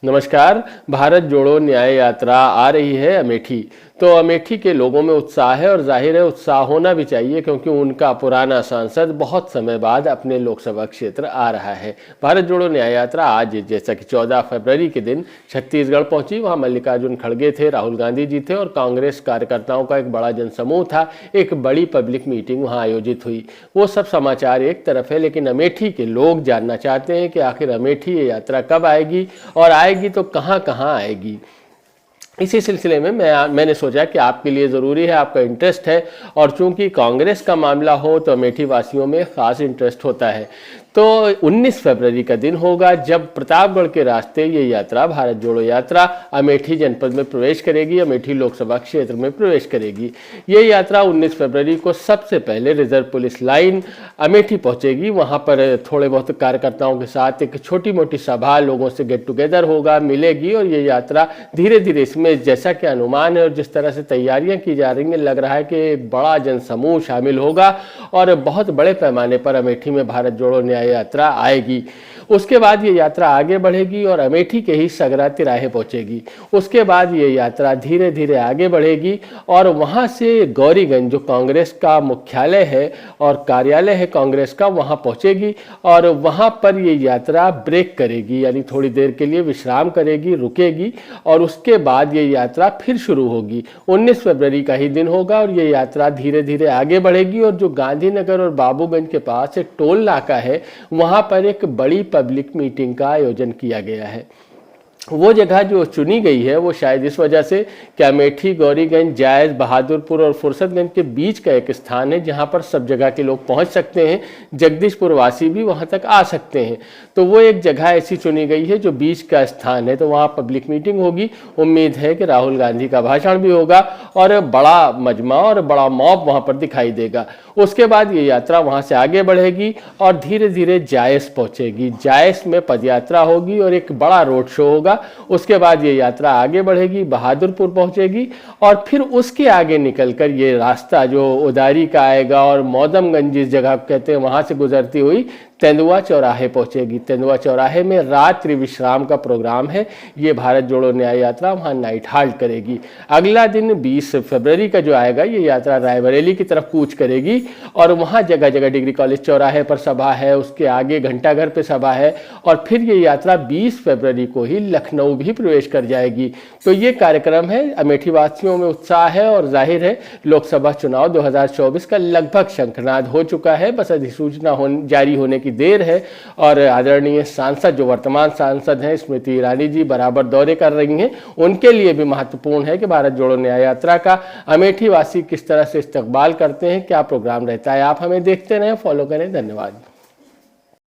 नमस्कार। भारत जोड़ो न्याय यात्रा आ रही है अमेठी। तो अमेठी के लोगों में उत्साह है और जाहिर है उत्साह होना भी चाहिए, क्योंकि उनका पुराना सांसद बहुत समय बाद अपने लोकसभा क्षेत्र आ रहा है। भारत जोड़ो न्याय यात्रा आज जैसा कि 14 फरवरी के दिन छत्तीसगढ़ पहुंची। वहां मल्लिकार्जुन खड़गे थे, राहुल गांधी जी थे और कांग्रेस कार्यकर्ताओं का एक बड़ा जनसमूह था। एक बड़ी पब्लिक मीटिंग वहां आयोजित हुई। वो सब समाचार एक तरफ है, लेकिन अमेठी के लोग जानना चाहते हैं कि आखिर अमेठी ये यात्रा कब आएगी और आएगी तो कहां कहां आएगी। इसी सिलसिले में मैंने सोचा कि आपके लिए ज़रूरी है, आपका इंटरेस्ट है, और चूंकि कांग्रेस का मामला हो तो अमेठी वासियों में ख़ास इंटरेस्ट होता है। तो 19 फरवरी का दिन होगा जब प्रतापगढ़ के रास्ते ये यात्रा, भारत जोड़ो यात्रा, अमेठी जनपद में प्रवेश करेगी, अमेठी लोकसभा क्षेत्र में प्रवेश करेगी। ये यात्रा 19 फरवरी को सबसे पहले रिजर्व पुलिस लाइन अमेठी पहुंचेगी। वहां पर थोड़े बहुत कार्यकर्ताओं के साथ एक छोटी मोटी सभा, लोगों से गेट टुगेदर होगा, मिलेगी, और ये यात्रा धीरे धीरे, इसमें जैसा कि अनुमान है और जिस तरह से तैयारियां की जा रही हैं, लग रहा है कि एक बड़ा जनसमूह शामिल होगा और बहुत बड़े पैमाने पर अमेठी में भारत जोड़ो न्याय यात्रा आएगी। उसके बाद ये यात्रा आगे बढ़ेगी और अमेठी के ही सगरा तिराहे पहुंचेगी। उसके बाद ये यात्रा धीरे धीरे आगे बढ़ेगी और वहां से गौरीगंज, जो कांग्रेस का मुख्यालय है और कार्यालय है कांग्रेस का, वहां पहुंचेगी और वहां पर ये यात्रा ब्रेक करेगी, यानी थोड़ी देर के लिए विश्राम करेगी, रुकेगी, और उसके बाद ये यात्रा फिर शुरू होगी। 19 फरवरी का ही दिन होगा और ये यात्रा धीरे धीरे आगे बढ़ेगी और जो गांधीनगर और बाबूगंज के पास एक टोल नाका है, वहां पर एक बड़ी पब्लिक मीटिंग का आयोजन किया गया है। वो जगह जो चुनी गई है वो शायद इस वजह से कि अमेठी, गौरीगंज, जायज, बहादुरपुर और फुर्सतगंज के बीच का एक स्थान है जहां पर सब जगह के लोग पहुंच सकते हैं। जगदीशपुर वासी भी वहां तक आ सकते हैं। तो वो एक जगह ऐसी चुनी गई है जो बीच का स्थान है, तो वहां पब्लिक मीटिंग होगी। उम्मीद है कि राहुल गांधी का भाषण भी होगा और बड़ा मजमा और बड़ा मॉब वहां पर दिखाई देगा। उसके बाद ये यात्रा वहां से आगे बढ़ेगी और धीरे धीरे जायस पहुंचेगी। जायस में पदयात्रा होगी और एक बड़ा रोड शो होगा। उसके बाद ये यात्रा आगे बढ़ेगी, बहादुरपुर पहुंचेगी और फिर उसके आगे निकलकर ये रास्ता जो उदारी का आएगा और मौदमगंज, जिस जगह कहते हैं, वहां से गुजरती हुई तेंदुआ चौराहे पहुंचेगी। तेंदुआ चौराहे में रात्रि विश्राम का प्रोग्राम है। ये भारत जोड़ो न्याय यात्रा वहां नाइट हाल्ट करेगी। अगला दिन 20 फरवरी का जो आएगा, ये यात्रा रायबरेली की तरफ कूच करेगी और वहां जगह जगह डिग्री कॉलेज चौराहे पर सभा है, उसके आगे घंटाघर पे सभा है और फिर ये यात्रा 20 फरवरी को ही लखनऊ भी प्रवेश कर जाएगी। तो ये कार्यक्रम है। अमेठी वासियों में उत्साह है और जाहिर है लोकसभा चुनाव 2024 का लगभग शंखनाद हो चुका है। बस अधिसूचना जारी होने की देर है और आदरणीय सांसद, जो वर्तमान सांसद हैं स्मृति ईरानी जी, बराबर दौरे कर रही हैं। उनके लिए भी महत्वपूर्ण है कि भारत जोड़ो न्याय यात्रा का अमेठी वासी किस तरह से इस्तकबाल करते हैं, क्या प्रोग्राम रहता है। आप हमें देखते रहें, फॉलो करें। धन्यवाद।